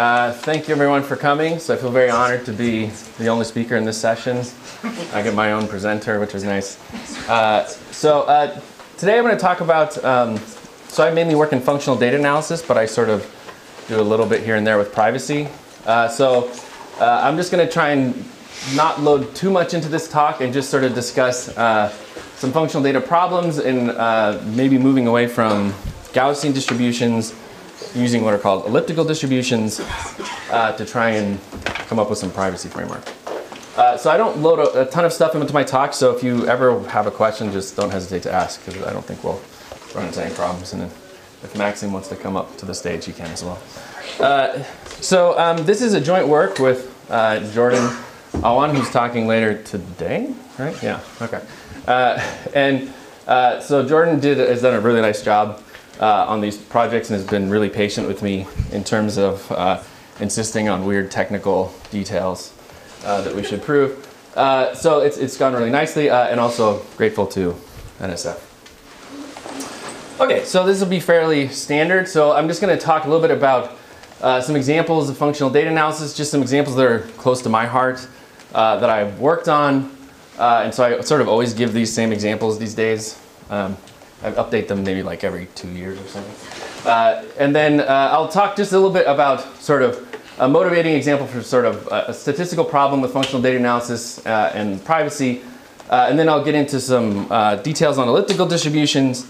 thank you everyone for coming. So I feel very honored to be the only speaker in this session. I get my own presenter, which is nice. Today I'm going to talk about, so I mainly work in functional data analysis, but I sort of do a little bit here and there with privacy. I'm just going to try and not load too much into this talk and just sort of discuss some functional data problems and maybe moving away from Gaussian distributions, using what are called elliptical distributions to try and come up with some privacy framework. So I don't load a ton of stuff into my talk, so if you ever have a question, just don't hesitate to ask, because I don't think we'll run into any problems. And if Maxime wants to come up to the stage, he can as well. This is a joint work with Jordan Awan, who's talking later today, right? Yeah, okay. So Jordan has done a really nice job on these projects and has been really patient with me in terms of insisting on weird technical details that we should prove. So it's gone really nicely, and also grateful to NSF. Okay, so this will be fairly standard. So I'm just going to talk a little bit about some examples of functional data analysis, just some examples that are close to my heart that I've worked on. And so I sort of always give these same examples these days. I update them maybe like every 2 years or something. And then I'll talk just a little bit about sort of a motivating example for sort of a statistical problem with functional data analysis and privacy. And then I'll get into some details on elliptical distributions.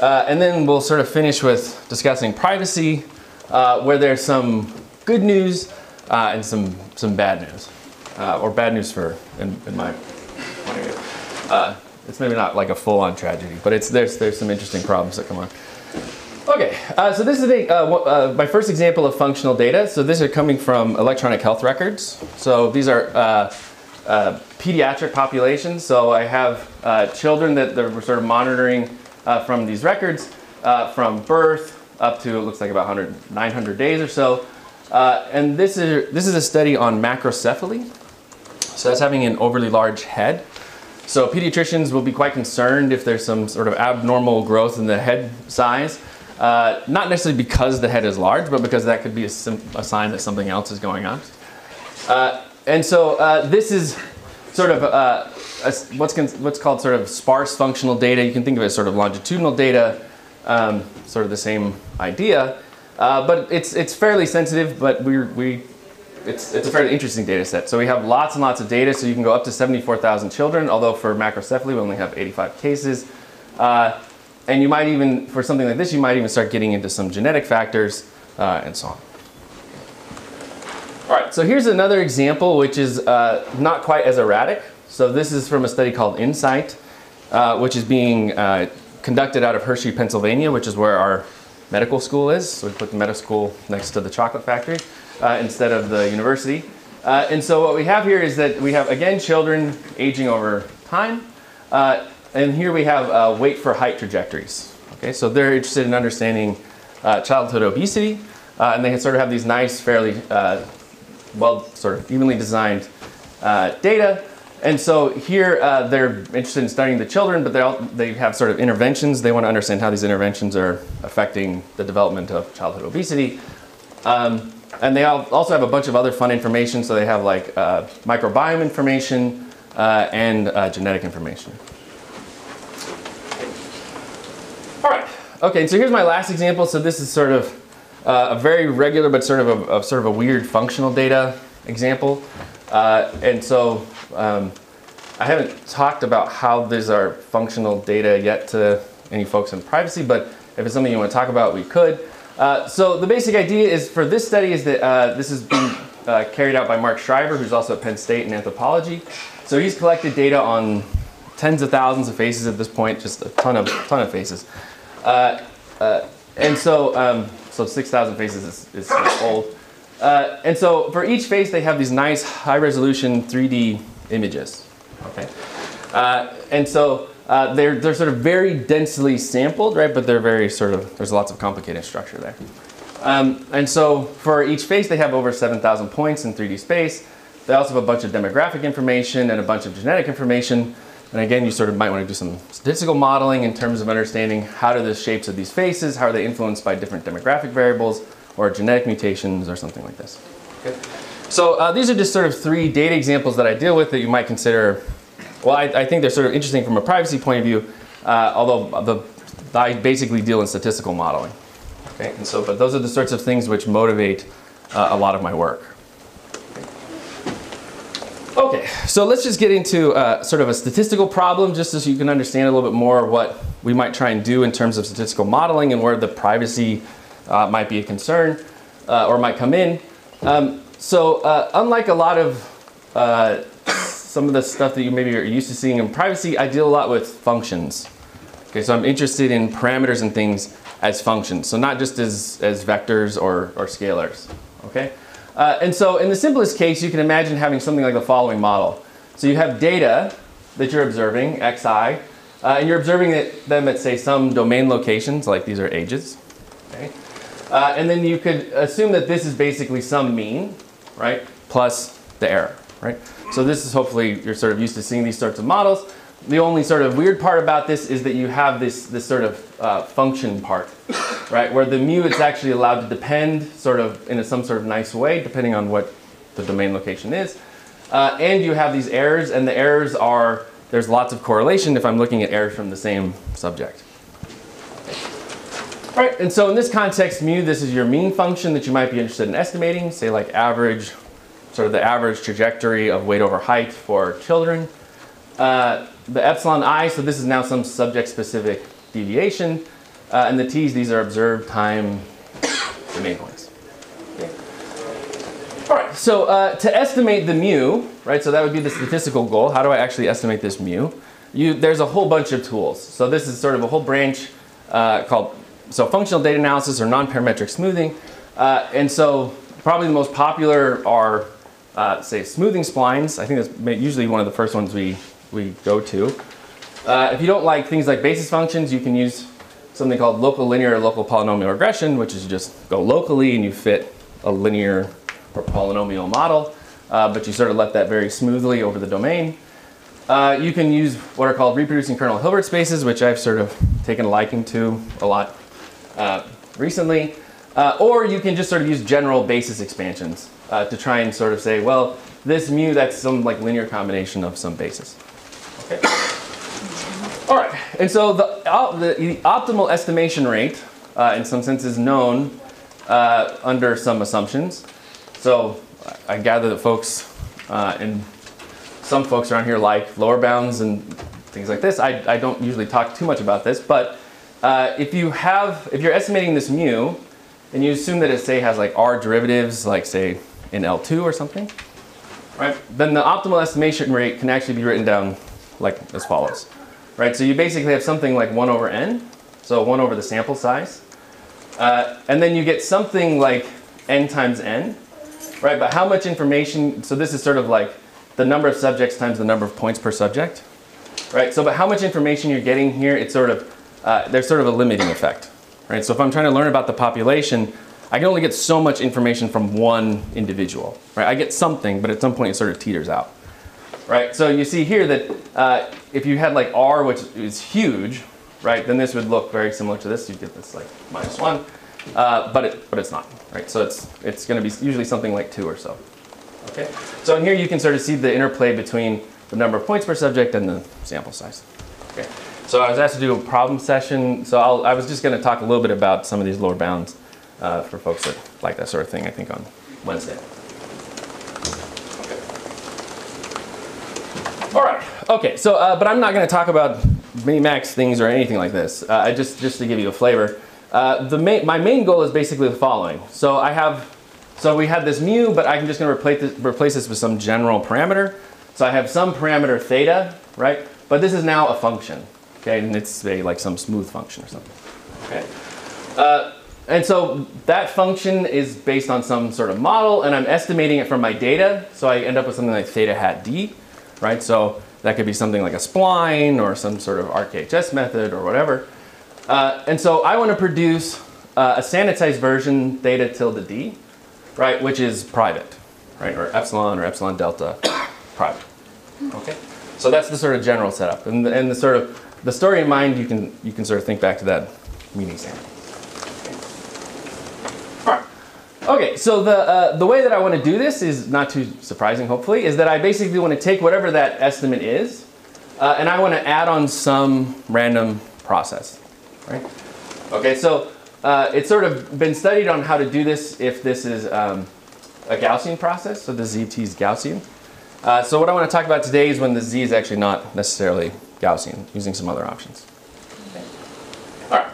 And then we'll sort of finish with discussing privacy, where there's some good news and some bad news. Or bad news in my point of view. It's maybe not like a full-on tragedy, but there's some interesting problems that come on. Okay, so this is my first example of functional data. So these are coming from electronic health records. So these are pediatric populations. So I have children that we're sort of monitoring from these records from birth up to, it looks like about 900 days or so. And this is a study on macrocephaly. So that's having an overly large head. So pediatricians will be quite concerned if there's some sort of abnormal growth in the head size. Not necessarily because the head is large, but because that could be a sign that something else is going on. This is sort of what's called sort of sparse functional data. You can think of it as sort of longitudinal data, sort of the same idea. But it's fairly sensitive, but it's a fairly interesting data set. So we have lots and lots of data, so you can go up to 74,000 children, although for macrocephaly we only have 85 cases. And you might even, for something like this, you might even start getting into some genetic factors and so on. All right, so here's another example which is not quite as erratic. So this is from a study called Insight, which is being conducted out of Hershey, Pennsylvania, which is where our medical school is. So we put the medical school next to the chocolate factory instead of the university. And so what we have here is that we have, again, children aging over time. And here we have weight for height trajectories. Okay, so they're interested in understanding childhood obesity. And they sort of have these nice, fairly well, sort of evenly designed data. And so here they're interested in studying the children, but they have sort of interventions. They want to understand how these interventions are affecting the development of childhood obesity. And they also have a bunch of other fun information. So they have like microbiome information and genetic information. All right. Okay. So here's my last example. So this is sort of a very regular, but sort of a weird functional data example. I haven't talked about how these are functional data yet to any folks in privacy, but if it's something you want to talk about, we could. So the basic idea is for this study is that this is being carried out by Mark Schreiber, who's also at Penn State in anthropology. So he's collected data on tens of thousands of faces at this point, just a ton of faces. So 6,000 faces is old. And so for each face, they have these nice high-resolution 3D images. Okay, they're sort of very densely sampled, right? But they're very there's lots of complicated structure there. And so for each face, they have over 7,000 points in 3D space. They also have a bunch of demographic information and a bunch of genetic information. And again, you sort of might want to do some statistical modeling in terms of understanding how do the shapes of these faces, how are they influenced by different demographic variables, or genetic mutations or something like this. Okay. So these are just sort of 3 data examples that I deal with that you might consider, well, I think they're sort of interesting from a privacy point of view, although I basically deal in statistical modeling. Okay. And so, but those are the sorts of things which motivate a lot of my work. Okay, so let's just get into sort of a statistical problem, just so you can understand a little bit more what we might try and do in terms of statistical modeling and where the privacy might be a concern or might come in. Unlike a lot of some of the stuff that you maybe are used to seeing in privacy, I deal a lot with functions. Okay, so I'm interested in parameters and things as functions, so not just as vectors or scalars. Okay. And so in the simplest case, you can imagine having something like the following model. So you have data that you're observing, xi, and you're observing them at, say, some domain locations, like these are ages. Okay? And then you could assume that this is basically some mean, right, plus the error, right? So this is hopefully you're sort of used to seeing these sorts of models. The only sort of weird part about this is that you have this sort of function part, right, where the mu is actually allowed to depend sort of in some sort of nice way, depending on what the domain location is. And you have these errors, and the errors are, there's lots of correlation if I'm looking at errors from the same subject. All right, and so in this context, mu, this is your mean function that you might be interested in estimating, say like average, sort of the average trajectory of weight over height for children. The epsilon I, so this is now some subject-specific deviation. And the t's, these are observed time domain points. Okay. All right, so to estimate the mu, right, so that would be the statistical goal. How do I actually estimate this mu? There's a whole bunch of tools. So this is sort of a whole branch called functional data analysis or non-parametric smoothing. And so probably the most popular are, say, smoothing splines. I think that's usually one of the first ones we go to. If you don't like things like basis functions, you can use something called local linear or local polynomial regression, which is just go locally and you fit a linear or polynomial model, but you sort of let that vary smoothly over the domain. You can use what are called reproducing kernel Hilbert spaces, which I've sort of taken a liking to a lot recently. Or you can just sort of use general basis expansions to try and sort of say, well, this mu, that's some like linear combination of some basis. Okay. All right, and so the optimal estimation rate, in some sense, is known under some assumptions. So I gather that folks, and some folks around here like lower bounds and things like this. I don't usually talk too much about this, but if you're estimating this mu, and you assume that it, say, has like r derivatives, like say in L2 or something, right? Then the optimal estimation rate can actually be written down like as follows, right? So you basically have something like 1 over n, so 1 over the sample size. And then you get something like n times n, right? But how much information, so this is sort of like the number of subjects times the number of points per subject, right? So but how much information you're getting here, it's sort of, there's sort of a limiting effect, right? So if I'm trying to learn about the population, I can only get so much information from one individual, right? I get something, but at some point it sort of teeters out. Right, so you see here that if you had like R, which is huge, right, then this would look very similar to this. You get this like -1, but it's not, right? So it's going to be usually something like 2 or so. Okay, so in here you can sort of see the interplay between the number of points per subject and the sample size. Okay, so I was asked to do a problem session, so I was just going to talk a little bit about some of these lower bounds for folks that like that sort of thing. I think on Wednesday. All right. Okay. So, but I'm not going to talk about minimax things or anything like this. Just to give you a flavor, my main goal is basically the following. So we have this mu, but I'm just going to replace this with some general parameter. So I have some parameter theta, right? But this is now a function, okay? And it's like some smooth function or something, okay? And so that function is based on some sort of model, and I'm estimating it from my data. So I end up with something like theta hat d. Right, so that could be something like a spline or some sort of RKHS method or whatever. And so I want to produce a sanitized version theta tilde d, right, which is private, right, or epsilon delta private. Okay, so that's the sort of general setup, and the sort of the story in mind you can sort of think back to that meeting example. Okay. All right. Okay, so the way that I want to do this is not too surprising, hopefully, is that I basically want to take whatever that estimate is, and I want to add on some random process, right? Okay, so it's sort of been studied on how to do this if this is a Gaussian process, so the ZT is Gaussian. So what I want to talk about today is when the Z is actually not necessarily Gaussian, using some other options. Okay. All right.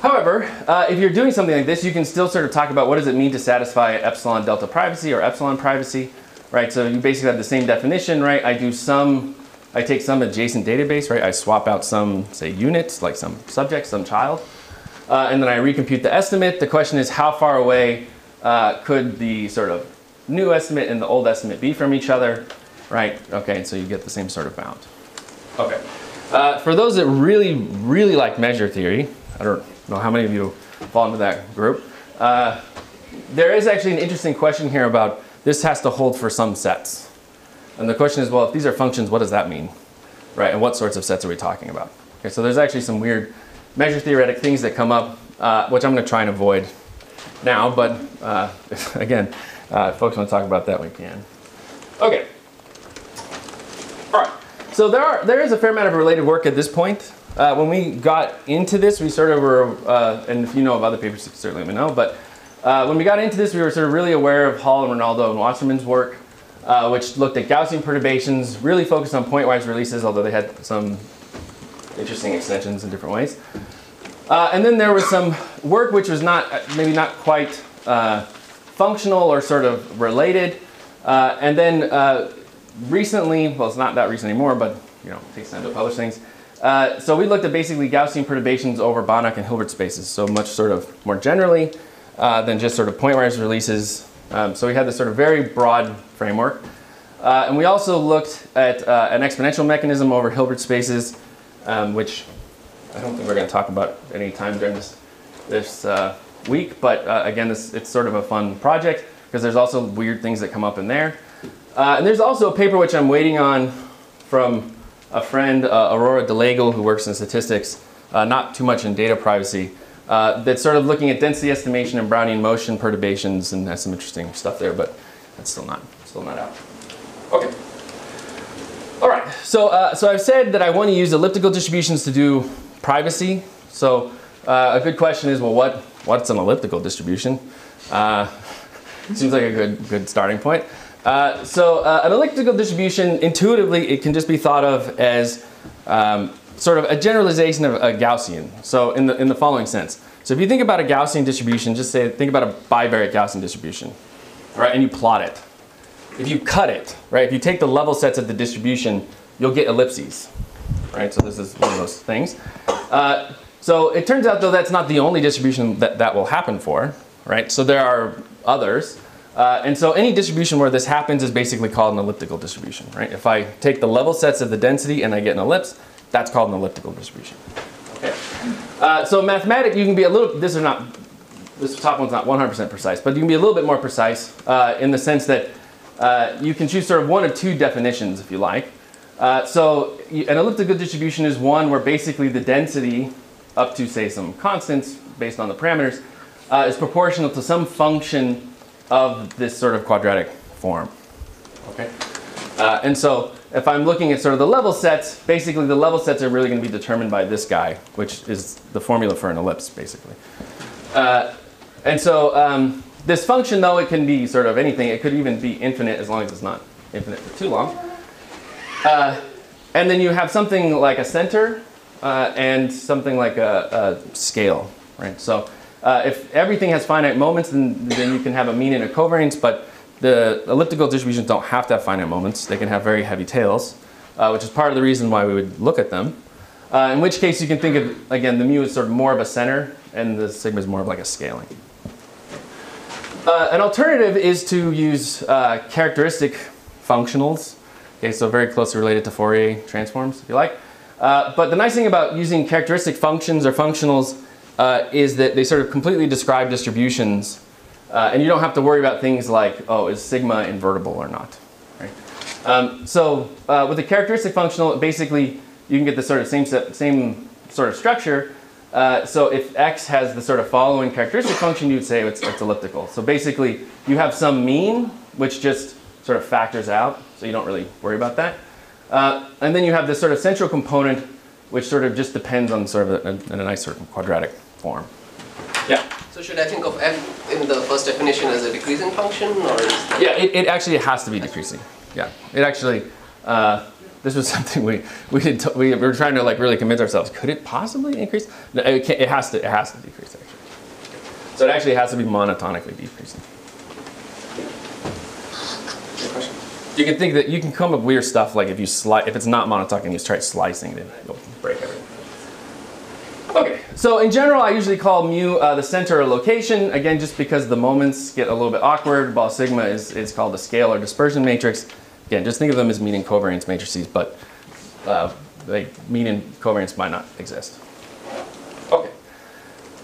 However, if you're doing something like this, you can still sort of talk about what does it mean to satisfy epsilon delta privacy or epsilon privacy, right? So you basically have the same definition, right? I take some adjacent database, right? I swap out some, say, units, like some subject, some child, and then I recompute the estimate. The question is how far away could the sort of new estimate and the old estimate be from each other, right? Okay, and so you get the same sort of bound. Okay. For those that really, really like measure theory, I don't know how many of you fall into that group. There is actually an interesting question here about this has to hold for some sets. And the question is, well, if these are functions, what does that mean? Right, and what sorts of sets are we talking about? Okay, so there's actually some weird measure theoretic things that come up, which I'm going to try and avoid now, but again, if folks want to talk about that, we can. Okay. All right, so there is a fair amount of related work at this point. When we got into this, we sort of were, and if you know of other papers, you certainly let me know, but when we got into this, we were sort of really aware of Hall and Ronaldo and Wasserman's work, which looked at Gaussian perturbations, really focused on pointwise releases, although they had some interesting extensions in different ways. And then there was some work which was maybe not quite functional or sort of related. And then recently, well, it's not that recent anymore, but it takes time to publish things. So we looked at basically Gaussian perturbations over Banach and Hilbert spaces, so much sort of more generally than just sort of pointwise releases. So we had this sort of very broad framework. And we also looked at an exponential mechanism over Hilbert spaces, which I don't think we're going to talk about any time during this week, but again, it's sort of a fun project because there's also weird things that come up in there. And there's also a paper which I'm waiting on from a friend, Aurora DeLagle, who works in statistics, not too much in data privacy, that's sort of looking at density estimation and Brownian motion perturbations, and has some interesting stuff there, but that's still not out. Okay. All right. So I've said that I want to use elliptical distributions to do privacy. So a good question is, well, what's an elliptical distribution? Seems like a good starting point. So an elliptical distribution, intuitively, it can just be thought of as sort of a generalization of a Gaussian. So in the following sense. So if you think about a Gaussian distribution, just think about a bivariate Gaussian distribution, right? And you plot it. If you cut it, right? If you take the level sets of the distribution, you'll get ellipses, right? So this is one of those things. So it turns out, though, that's not the only distribution that will happen for, right? So there are others. And so any distribution where this happens is basically called an elliptical distribution, right? If I take the level sets of the density and I get an ellipse, that's called an elliptical distribution. Okay. So mathematically, you can be a little, this top one's not 100% precise, but you can be a little bit more precise in the sense that you can choose sort of one of two definitions if you like. So an elliptical distribution is one where basically the density up to, say, some constants based on the parameters is proportional to some function of this sort of quadratic form. Okay? And so if I'm looking at sort of the level sets, basically the level sets are really going to be determined by this guy, which is the formula for an ellipse, basically. And so this function, though, it can be sort of anything. It could even be infinite as long as it's not infinite for too long. And then you have something like a center and something like a scale, right? So if everything has finite moments, then you can have a mean and a covariance, but the elliptical distributions don't have to have finite moments. They can have very heavy tails, which is part of the reason why we would look at them. In which case you can think of, again, the mu is sort of more of a center, and the sigma is more of like a scaling. An alternative is to use characteristic functionals. Okay, so very closely related to Fourier transforms, if you like. But the nice thing about using characteristic functions or functionals is that they sort of completely describe distributions, and you don't have to worry about things like, oh, is sigma invertible or not? Right? So with a characteristic functional, basically you can get the sort of same sort of structure, So if x has the sort of following characteristic function, you'd say it's elliptical. So basically, you have some mean, which just sort of factors out, so you don't really worry about that. And then you have this sort of central component, which sort of just depends on sort of in a nice sort of quadratic form. Yeah? So should I think of f in the first definition as a decreasing function, or is that... Yeah, it actually has to be decreasing. Yeah, it actually, this was something we were trying to like really convince ourselves, could it possibly increase? No, it has to decrease actually. So it actually has to be monotonically decreasing. You can think that you can come up with weird stuff like if it's not monotonic and you try slicing, then you'll break everything. Okay, so in general, I usually call mu the center or location, again, just because the moments get a little bit awkward, while sigma is called the scale or dispersion matrix. Again, just think of them as mean and covariance matrices, but mean and covariance might not exist. Okay.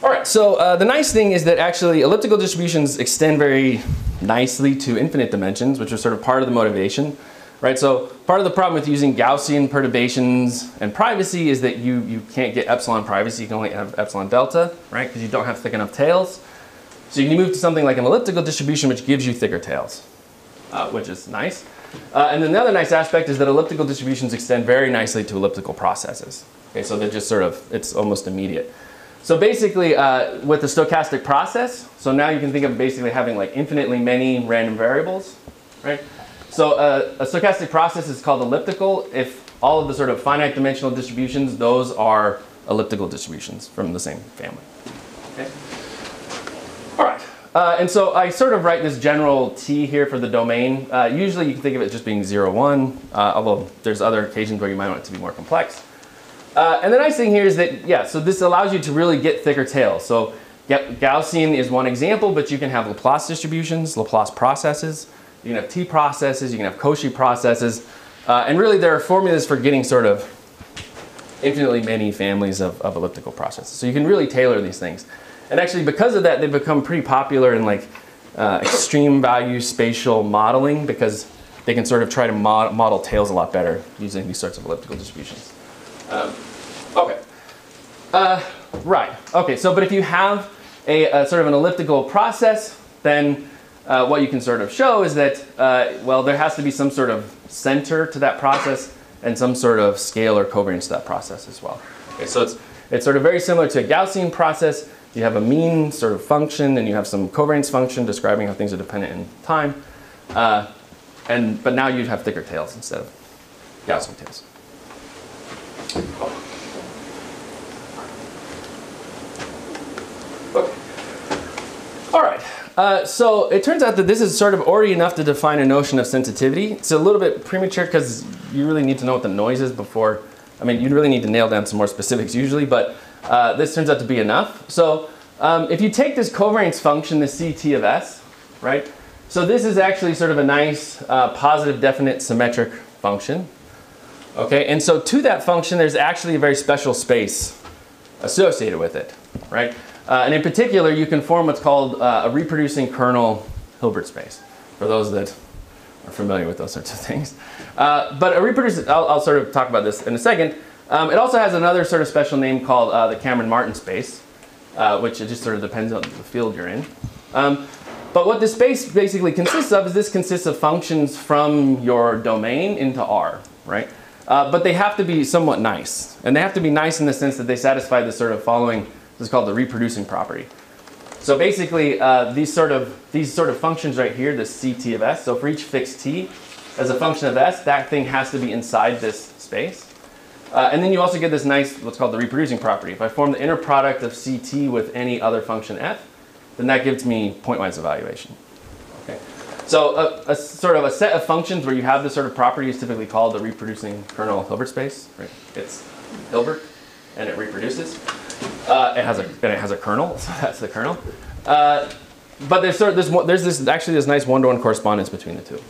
All right, so the nice thing is that actually elliptical distributions extend very nicely to infinite dimensions, which was sort of part of the motivation, right? So part of the problem with using Gaussian perturbations and privacy is that you can't get epsilon privacy, you can only have epsilon delta, right? Because you don't have thick enough tails. So you can move to something like an elliptical distribution, which gives you thicker tails, which is nice. And then the other nice aspect is that elliptical distributions extend very nicely to elliptical processes. Okay, so they're just sort of, it's almost immediate. So basically, with the stochastic process, so now you can think of basically having like infinitely many random variables, right? So a stochastic process is called elliptical if all of the sort of finite dimensional distributions, those are elliptical distributions from the same family. Okay. All right. And so I sort of write this general T here for the domain. Usually you can think of it just being 0, 1, although there's other occasions where you might want it to be more complex. And the nice thing here is that, yeah, so this allows you to really get thicker tails. So Gaussian is one example, but you can have Laplace distributions, Laplace processes, you can have T processes, you can have Cauchy processes, and really there are formulas for getting sort of infinitely many families of elliptical processes. So you can really tailor these things. And actually because of that, they've become pretty popular in like extreme value spatial modeling because they can sort of try to model tails a lot better using these sorts of elliptical distributions. Okay. Right. Okay. So, but if you have a sort of an elliptical process, then what you can sort of show is that, well, there has to be some sort of center to that process and some sort of scale or covariance to that process as well. Okay. So it's sort of very similar to a Gaussian process. You have a mean sort of function and you have some covariance function describing how things are dependent in time. But now you'd have thicker tails instead of Gaussian tails. Okay. All right. So it turns out that this is sort of already enough to define a notion of sensitivity. It's a little bit premature because you really need to know what the noise is before. I mean, you really need to nail down some more specifics usually, but this turns out to be enough. So if you take this covariance function, the Ct of s, right? So this is actually sort of a nice positive definite symmetric function. Okay, and so to that function, there's actually a very special space associated with it, right? And in particular, you can form what's called a reproducing kernel Hilbert space, for those that are familiar with those sorts of things. But a reproducing, I'll sort of talk about this in a second. It also has another sort of special name called the Cameron-Martin space, which it just sort of depends on the field you're in. But what this space basically consists of is this consists of functions from your domain into R, right? But they have to be somewhat nice. And they have to be nice in the sense that they satisfy this sort of following, this is called the reproducing property. So basically, these sort of functions right here, this Ct of s, so for each fixed t, as a function of s, that thing has to be inside this space. And then you also get this nice, what's called the reproducing property. If I form the inner product of Ct with any other function f, then that gives me pointwise evaluation. Okay. So a sort of a set of functions where you have this sort of property is typically called the reproducing kernel Hilbert space. Right? It's Hilbert, and it reproduces. It has a kernel, so that's the kernel. But there's this nice one-to-one correspondence between the two.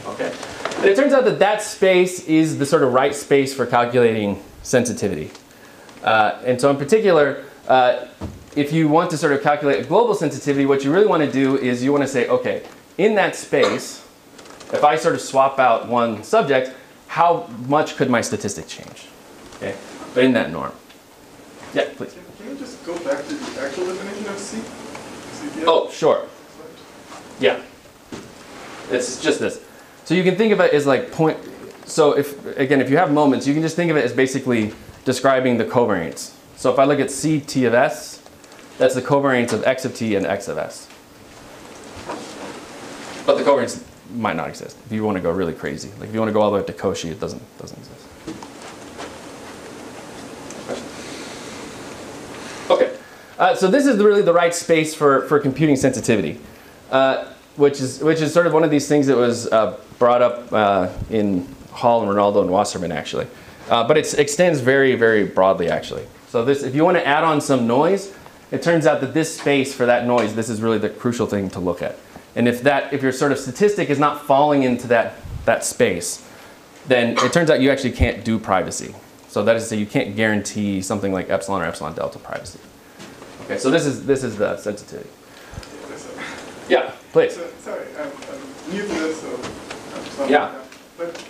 Okay. And it turns out that that space is the sort of right space for calculating sensitivity. And so in particular, if you want to sort of calculate a global sensitivity, what you really want to do is you want to say, okay, in that space, if I sort of swap out one subject, how much could my statistic change? Okay, but in that norm. Yeah, please. Can you just go back to the actual definition of C? CPF? Oh, sure. Yeah. It's just this. So you can think of it as like point. So if you have moments, you can just think of it as basically describing the covariance. So if I look at C t of s, that's the covariance of x of t and x of s. But the covariance might not exist if you want to go really crazy. Like if you want to go all the way up to Cauchy, it doesn't exist. Okay. So this is really the right space for computing sensitivity, which is sort of one of these things that was brought up in Hall and Ronaldo and Wasserman actually, but it extends very, very broadly actually. So this, if you want to add on some noise, it turns out that this space for that noise, this is really the crucial thing to look at. And if your sort of statistic is not falling into that space, then it turns out you actually can't do privacy. So that is to say, you can't guarantee something like epsilon or epsilon delta privacy. Okay, so this is the sensitivity. Yeah, please. So, sorry, I'm new to this, so I'm sorry. Yeah. But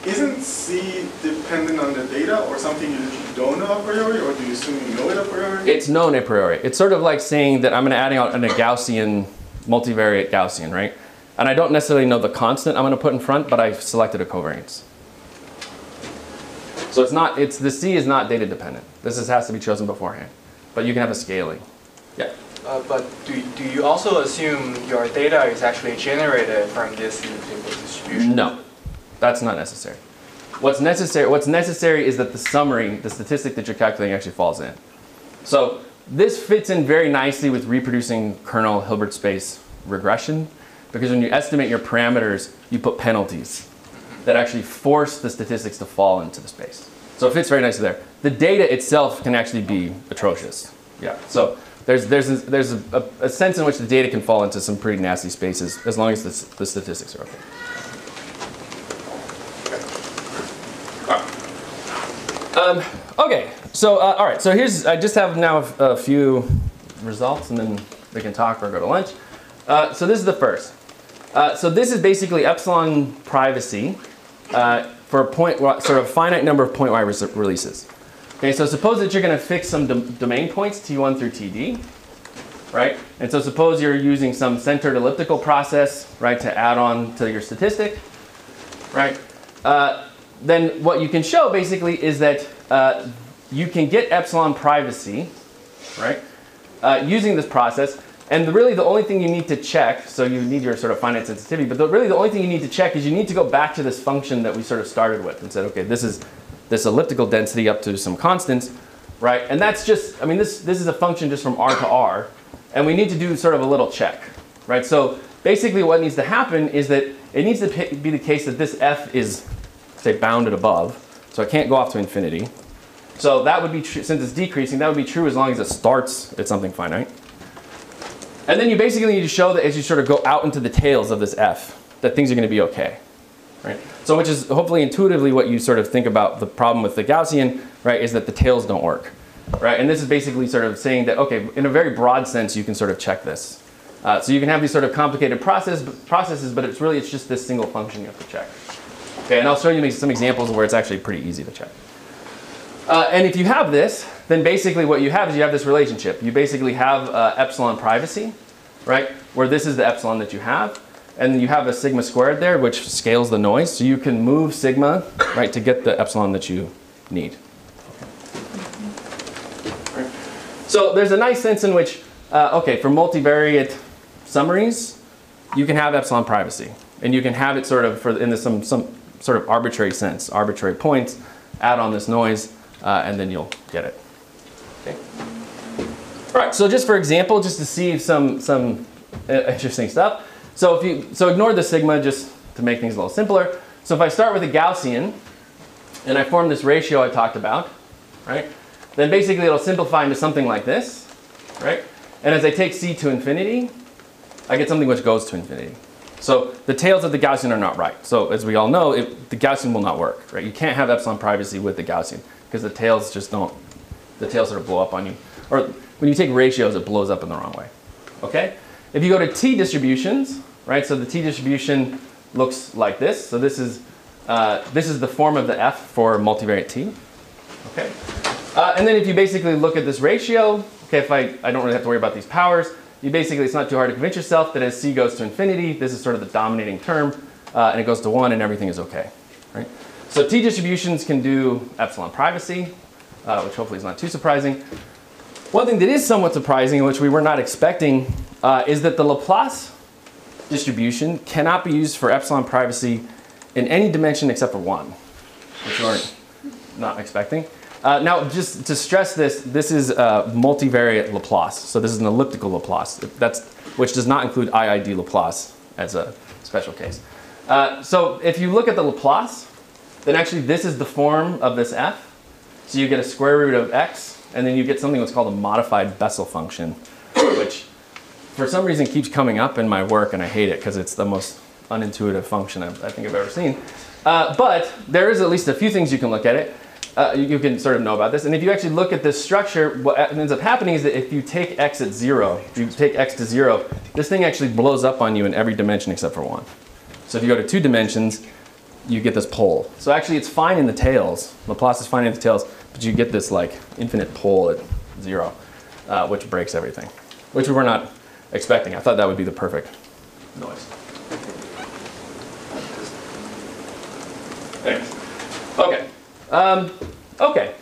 isn't C dependent on the data or something you don't know a priori, or do you assume you know it a priori? It's known a priori. It's sort of like saying that I'm going to add out a Gaussian, multivariate Gaussian, right? And I don't necessarily know the constant I'm going to put in front, but I've selected a covariance. So the C is not data dependent. This has to be chosen beforehand. But you can have a scaling. Yeah? But do you also assume your data is actually generated from this elliptical distribution? No, that's not necessary. What's necessary is that the summary, the statistic that you're calculating actually falls in. So this fits in very nicely with reproducing kernel Hilbert space regression, because when you estimate your parameters, you put penalties that actually force the statistics to fall into the space. So it fits very nicely there. The data itself can actually be atrocious. Yeah. So there's a sense in which the data can fall into some pretty nasty spaces as long as the statistics are okay. Okay. So all right. So I just have now a few results, and then we can talk or go to lunch. So this is the first. So this is basically epsilon privacy for a sort of finite number of pointwise releases. Okay, so suppose that you're going to fix some domain points T1 through TD, right? And so suppose you're using some centered elliptical process, right, to add on to your statistic, right? Then what you can show basically is that you can get epsilon privacy, right, using this process. And really the only thing you need to check, so you need your sort of finite sensitivity, but really the only thing you need to check is you need to go back to this function that we sort of started with and said, okay, this is this elliptical density up to some constants, right? And that's just, I mean, this is a function just from R to R, and we need to do sort of a little check, right? So basically what needs to happen is that it needs to be the case that this f is, say, bounded above, so it can't go off to infinity. So that would be true, since it's decreasing, that would be true as long as it starts at something finite. And then you basically need to show that as you sort of go out into the tails of this f, that things are going to be okay, right? So which is hopefully intuitively what you sort of think about the problem with the Gaussian, right, is that the tails don't work, right? And this is basically sort of saying that, okay, in a very broad sense, you can sort of check this. So you can have these sort of complicated processes, but it's just this single function you have to check. Okay, and I'll show you some examples where it's actually pretty easy to check. And if you have this, then basically what you have is you have this relationship. You basically have epsilon privacy, right, where this is the epsilon that you have. And you have a sigma squared there, which scales the noise. So you can move sigma, right, to get the epsilon that you need. Right. So there's a nice sense in which, okay, for multivariate summaries, you can have epsilon privacy. And you can have it sort of in some sort of arbitrary sense, arbitrary points, add on this noise, and then you'll get it. Okay. All right, so just for example, just to see some interesting stuff. So ignore the sigma just to make things a little simpler. So if I start with a Gaussian, and I form this ratio I talked about, right, then basically it'll simplify into something like this, right? And as I take C to infinity, I get something which goes to infinity. So the tails of the Gaussian are not right. So as we all know, the Gaussian will not work, right? You can't have epsilon privacy with the Gaussian because the tails just don't, the tails sort of blow up on you. Or when you take ratios, it blows up in the wrong way, okay? If you go to T distributions, right, so the T distribution looks like this. So this is the form of the F for multivariate T, okay? And then if you basically look at this ratio, okay, if I don't really have to worry about these powers, you basically, it's not too hard to convince yourself that as c goes to infinity, this is sort of the dominating term, and it goes to 1 and everything is okay, right? So t distributions can do epsilon privacy, which hopefully is not too surprising. One thing that is somewhat surprising, which we were not expecting, is that the Laplace distribution cannot be used for epsilon privacy in any dimension except for 1, which we weren't not expecting. Now, just to stress this, this is a multivariate Laplace. So this is an elliptical Laplace, which does not include IID Laplace as a special case. So if you look at the Laplace, then actually this is the form of this f. So you get a square root of x, and then you get something that's called a modified Bessel function, which for some reason keeps coming up in my work, and I hate it because it's the most unintuitive function I think I've ever seen. But there is at least a few things you can look at it. You can sort of know about this. And if you actually look at this structure, what ends up happening is that if you take x at 0, if you take x to 0, this thing actually blows up on you in every dimension except for 1. So if you go to 2 dimensions, you get this pole. So actually it's fine in the tails. Laplace is fine in the tails, but you get this like infinite pole at 0, which breaks everything, which we were not expecting. I thought that would be the perfect noise. Thanks. Okay. Okay.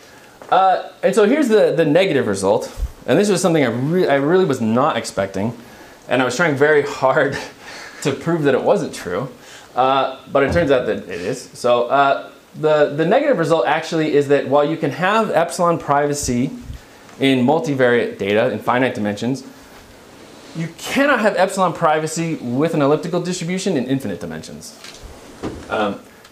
And so here's the negative result. And this was something I really was not expecting. And I was trying very hard to prove that it wasn't true. But it turns out that it is. So the negative result actually is that while you can have epsilon privacy in multivariate data in finite dimensions, you cannot have epsilon privacy with an elliptical distribution in infinite dimensions.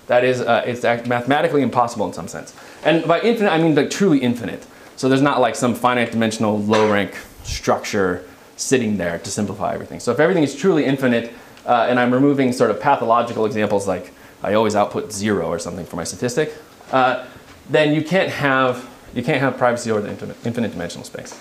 That is, it's mathematically impossible in some sense. And by infinite, I mean like truly infinite. So there's not like some finite dimensional low rank structure sitting there to simplify everything. So if everything is truly infinite, and I'm removing sort of pathological examples like I always output 0 or something for my statistic, then you can't have privacy over the infinite dimensional space.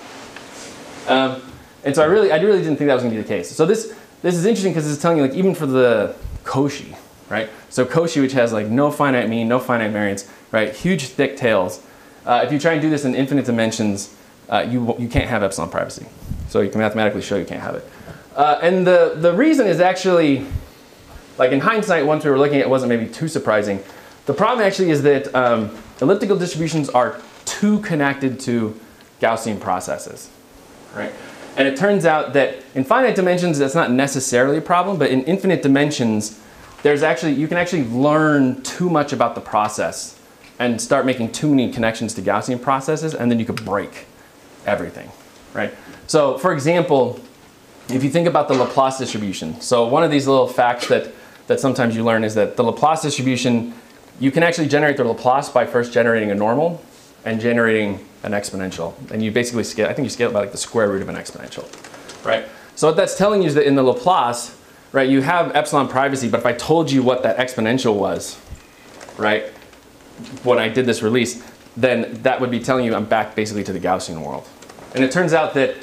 And so I really didn't think that was going to be the case. So this is interesting because it's telling you like even for the Cauchy, right? So Cauchy, which has like no finite mean, no finite variance, right? Huge thick tails. If you try and do this in infinite dimensions, you can't have epsilon privacy. So you can mathematically show you can't have it. And the reason is actually, like in hindsight, once we were looking at it, wasn't maybe too surprising. The problem actually is that elliptical distributions are too connected to Gaussian processes, right? And it turns out that in finite dimensions, that's not necessarily a problem, but in infinite dimensions, you can actually learn too much about the process and start making too many connections to Gaussian processes, and then you could break everything, right? So for example, if you think about the Laplace distribution, so one of these little facts that sometimes you learn is that the Laplace distribution, you can actually generate the Laplace by first generating a normal and generating an exponential. And you basically scale, I think you scale it by like the square root of an exponential, right? So what that's telling you is that in the Laplace, right, you have epsilon privacy, but if I told you what that exponential was, right, when I did this release, then that would be telling you I'm back basically to the Gaussian world. And it turns out that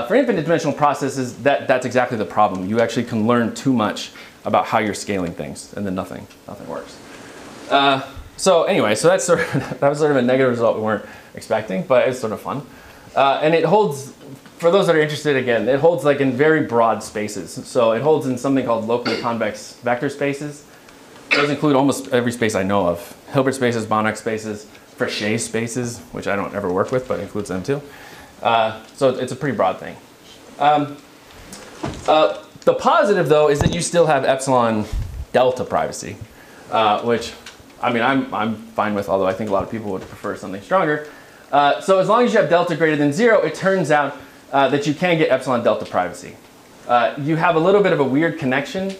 for infinite dimensional processes, that's exactly the problem. You actually can learn too much about how you're scaling things, and then nothing works. So anyway, so that was sort of a negative result we weren't expecting, but it's sort of fun. And it holds, for those that are interested, again, it holds like in very broad spaces. So it holds in something called locally convex vector spaces. Those include almost every space I know of. Hilbert spaces, Banach spaces, Frechet spaces, which I don't ever work with, but includes them too. So it's a pretty broad thing. The positive, though, is that you still have epsilon delta privacy, which, I mean, I'm fine with, although I think a lot of people would prefer something stronger. So as long as you have delta greater than 0, it turns out that you can get epsilon delta privacy. You have a little bit of a weird connection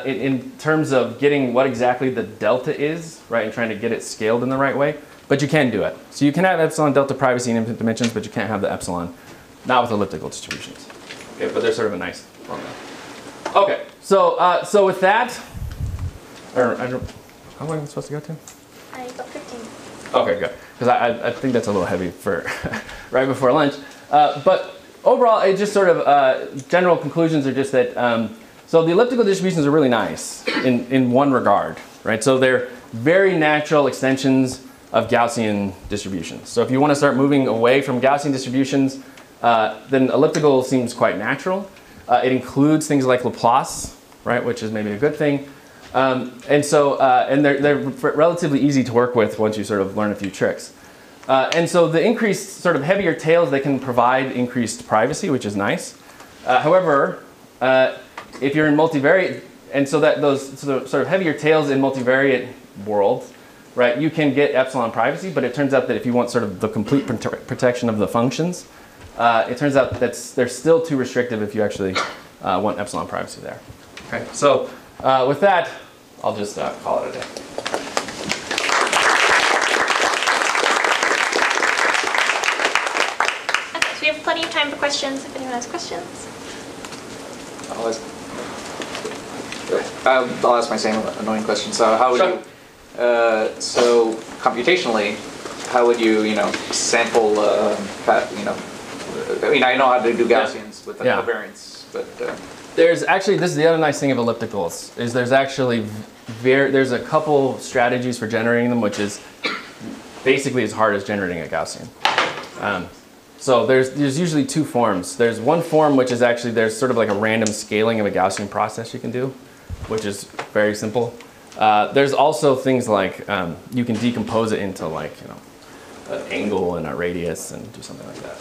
in terms of getting what exactly the delta is, right, and trying to get it scaled in the right way. But you can do it. So you can have epsilon delta privacy in infinite dimensions, but you can't have the epsilon, not with elliptical distributions. Okay, but they're sort of a nice formula. Okay, so with that, or I don't, how long am I supposed to go to? I got 15. Okay, good. Because I think that's a little heavy for right before lunch. But overall, it just sort of general conclusions are just that. So the elliptical distributions are really nice in one regard, right? So they're very natural extensions of Gaussian distributions. So if you want to start moving away from Gaussian distributions, then elliptical seems quite natural. It includes things like Laplace, right, which is maybe a good thing. And they're relatively easy to work with once you sort of learn a few tricks. And so the increased sort of heavier tails, they can provide increased privacy, which is nice. However, if you're in multivariate, and so that those sort of heavier tails in multivariate world, right, you can get epsilon privacy, but it turns out that if you want sort of the complete protection of the functions, it turns out that they're still too restrictive if you actually want epsilon privacy there. Okay, so with that, I'll just call it a day. Okay, so we have plenty of time for questions if anyone has questions. I'll ask my same annoying question. So how would you, so computationally, how would you, sample, I mean, I know how to do Gaussians with the covariance, but. There's actually, this is the other nice thing of ellipticals, is there's actually there's a couple strategies for generating them, which is basically as hard as generating a Gaussian. So there's usually two forms. There's one form which is actually, there's sort of like a random scaling of a Gaussian process you can do, which is very simple. There's also things like, you can decompose it into like, an angle and a radius and do something like that.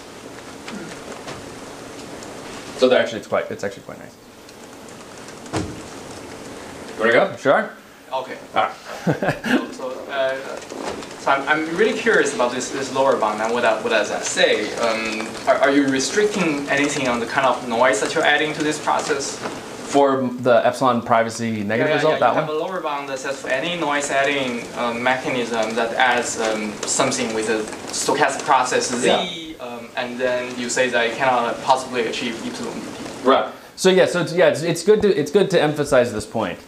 So it's actually quite nice. You want to go? Sure? Okay. All right. So I'm really curious about this lower bound and what does that say? Are you restricting anything on the kind of noise that you're adding to this process? For the epsilon privacy negative result, that you have one? a lower bound that says for any noise adding mechanism that adds something with a stochastic process Z, and then you say that it cannot possibly achieve epsilon dt. Right. So it's good to emphasize this point.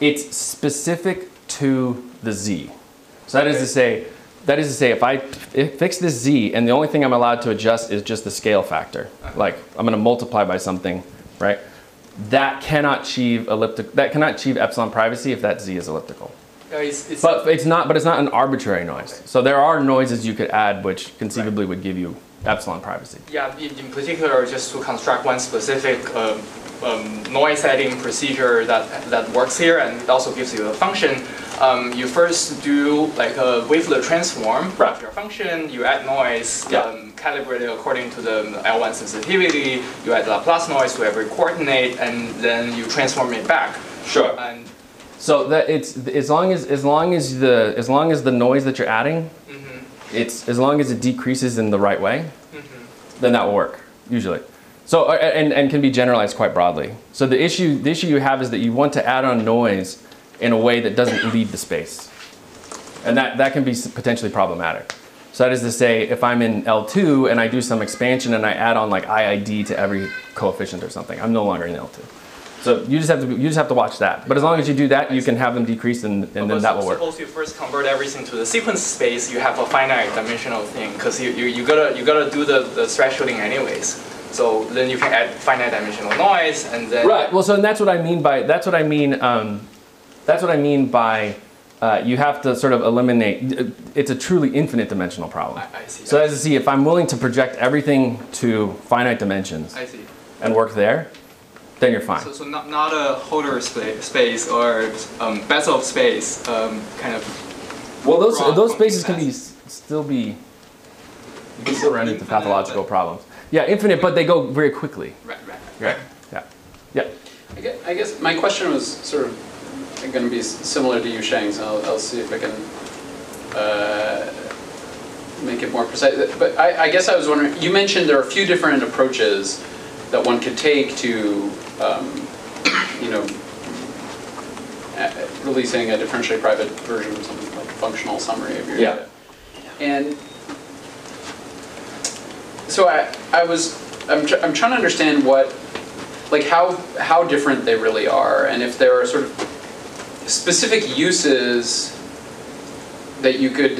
It's specific to the Z. So that is to say, if I fix this Z and the only thing I'm allowed to adjust is just the scale factor, like I'm going to multiply by something, right? That cannot achieve epsilon privacy if that Z is elliptical. But it's not an arbitrary noise. Okay. So there are noises you could add which conceivably would give you epsilon privacy. Yeah, in particular, just to construct one specific noise adding procedure that works here, and it also gives you a function. You first do like a wavelet transform of your function. You add noise, calibrated according to the L1 sensitivity. You add Laplace noise to every coordinate, and then you transform it back. Sure. And so that it's as long as the noise that you're adding, it's as long as it decreases in the right way, then that will work usually. So and can be generalized quite broadly. So the issue you have is that you want to add on noise in a way that doesn't leave the space, and that can be potentially problematic. So that is to say, if I'm in L2 and I do some expansion and I add on like IID to every coefficient or something, I'm no longer in L2. So you just have to watch that. But as long as you do that, you can have them decrease, and then that will work. Suppose you first convert everything to the sequence space, you have a finite dimensional thing, because you gotta do the thresholding anyways. So then you can add finite dimensional noise, and then right. Well, so and that's what I mean by you have to sort of eliminate. It's a truly infinite dimensional problem. I see. So as you see, if I'm willing to project everything to finite dimensions, I see. and work there, then you're fine. So not a Holder space or bezel space kind of. Well, those spaces can still be. You can still run into pathological problems. Yeah, infinite, but they go very quickly. Right. Yeah. I guess my question was sort of going to be similar to Yusheng's. I'll see if I can make it more precise. But I guess I was wondering, you mentioned there are a few different approaches that one could take to, releasing a differentially private version, something like a functional summary of your data. And so I'm trying to understand how different they really are, and if there are sort of specific uses that you could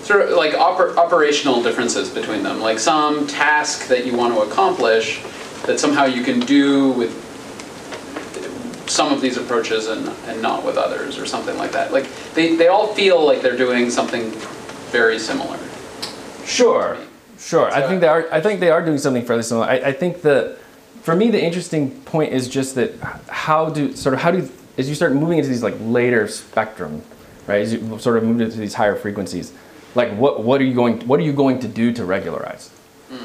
sort of like operational differences between them, like some task that you want to accomplish that somehow you can do with some of these approaches and not with others, or something like that. Like they all feel like they're doing something very similar. Sure. So, I think they are doing something fairly similar. I think that for me the interesting point is just that how do as you start moving into these like later spectrum, right? As you sort of move into these higher frequencies, like what are you going to do to regularize?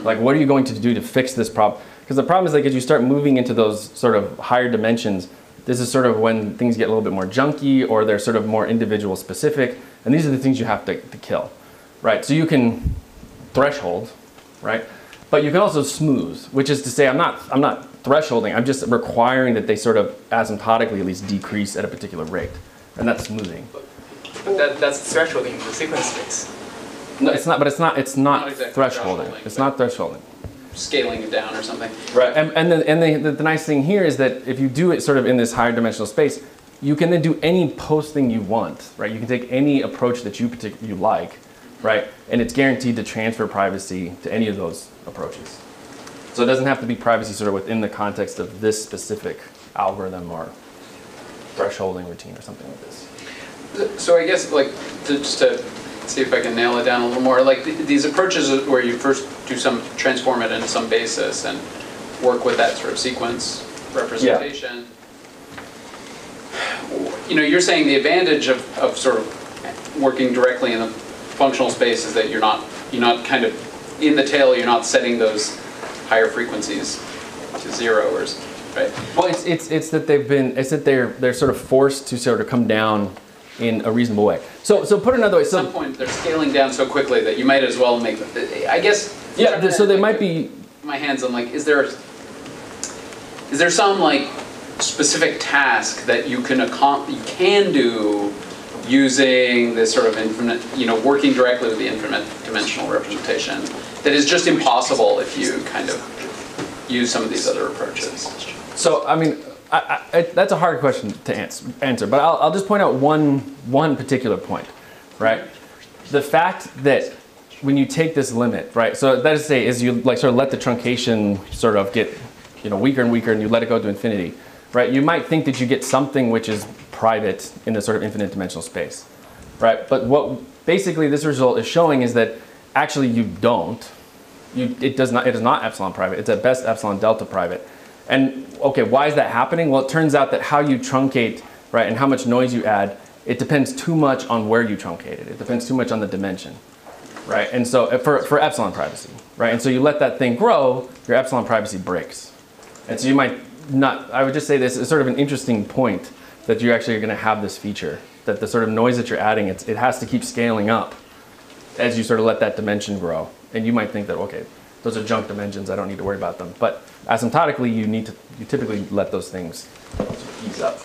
Like what are you going to do to fix this problem? Because the problem is like as you start moving into those sort of higher dimensions, this is sort of when things get a little bit more junky or they're sort of more individual specific, and these are the things you have to kill, right? So you can threshold, right? But you can also smooth, which is to say I'm not thresholding, I'm just requiring that they sort of asymptotically at least decrease at a particular rate, and that's smoothing. But that's thresholding in the sequence space. No, it's not. But it's not exactly thresholding. It's not thresholding. Scaling it down or something. Right. And the nice thing here is that if you do it sort of in this higher dimensional space, you can then do any posting you want, right? You can take any approach that you like, right? And it's guaranteed to transfer privacy to any of those approaches. So it doesn't have to be privacy sort of within the context of this specific algorithm or thresholding routine or something like this. So I guess like just to see if I can nail it down a little more, like these approaches where you first do some transform it into some basis and work with that sort of sequence representation. Yeah. You know, you're saying the advantage of sort of working directly in the functional space is that you're not kind of in the tail, you're not setting those higher frequencies to zero, or right? Well, it's that they're sort of forced to sort of come down in a reasonable way. So put it another way. At some point, they're scaling down so quickly that you might as well make. I guess. Yeah. So they might be. My hands on like, is there some like specific task that you can do using this sort of infinite, working directly with the infinite dimensional representation that is just impossible if you kind of use some of these other approaches? So I mean, that's a hard question to answer, but I'll just point out one particular point, right? The fact that when you take this limit, right? So that is to say, is you like sort of let the truncation sort of get, weaker and weaker, and you let it go to infinity, right? You might think that you get something which is private in the sort of infinite dimensional space, right? But what basically this result is showing is that actually you don't. It is not epsilon private. It's at best epsilon delta private. And okay, why is that happening? Well, it turns out that how you truncate, right, and how much noise you add, it depends too much on where you truncate it. It depends too much on the dimension, right? And so for epsilon privacy, right? And so you let that thing grow, your epsilon privacy breaks. And so you might not, I would just say this is sort of an interesting point that you actually are going to have this feature, that the sort of noise that you're adding, it has to keep scaling up as you sort of let that dimension grow. And you might think that, okay, those are junk dimensions, I don't need to worry about them. But asymptotically, you typically let those things ease up.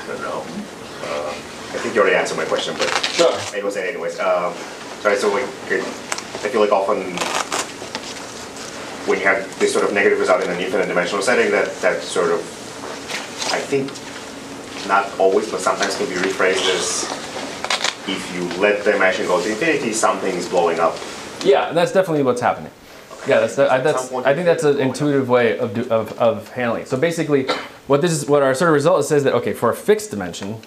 I don't know. I think you already answered my question, but sure. Maybe we'll say it anyways. Sorry, so I feel like often when you have this sort of negative result in an infinite dimensional setting, that sort of, I think, not always, but sometimes can be rephrased as if you let the dimension go to infinity, something is blowing up. Yeah, that's definitely what's happening. Yeah, I think that's an intuitive way of handling it. So basically, what our sort of result says that, okay, for a fixed dimension,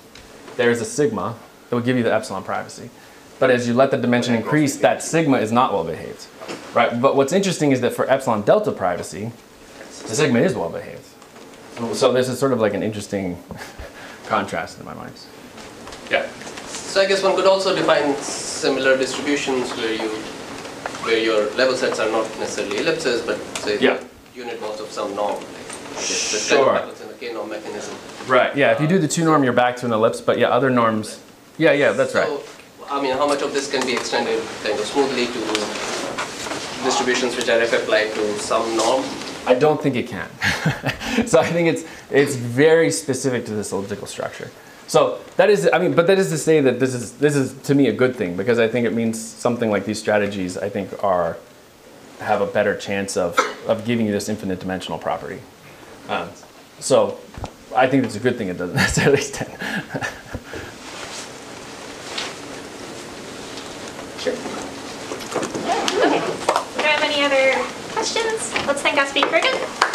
there's a sigma that will give you the epsilon privacy. But as you let the dimension increase, that sigma is not well behaved, right? But what's interesting is that for epsilon delta privacy, the sigma is well behaved. So this is sort of like an interesting contrast in my mind. Yeah. So I guess one could also define similar distributions where your level sets are not necessarily ellipses, but say unit walls of some norm. This kind of happens in the k-norm mechanism. Right. Yeah. If you do the 2 norm, you're back to an ellipse. But yeah, other norms. Yeah. That's right. I mean, how much of this can be extended kind of smoothly to distributions which are applied to some norm? I don't think it can. So I think it's very specific to this elliptical structure. So that is, but that is to say that this is to me a good thing, because I think it means something like these strategies I think have a better chance of giving you this infinite dimensional property. So I think it's a good thing it doesn't necessarily extend. Sure. Okay. Do you have any other questions? questions? Let's thank our speaker again.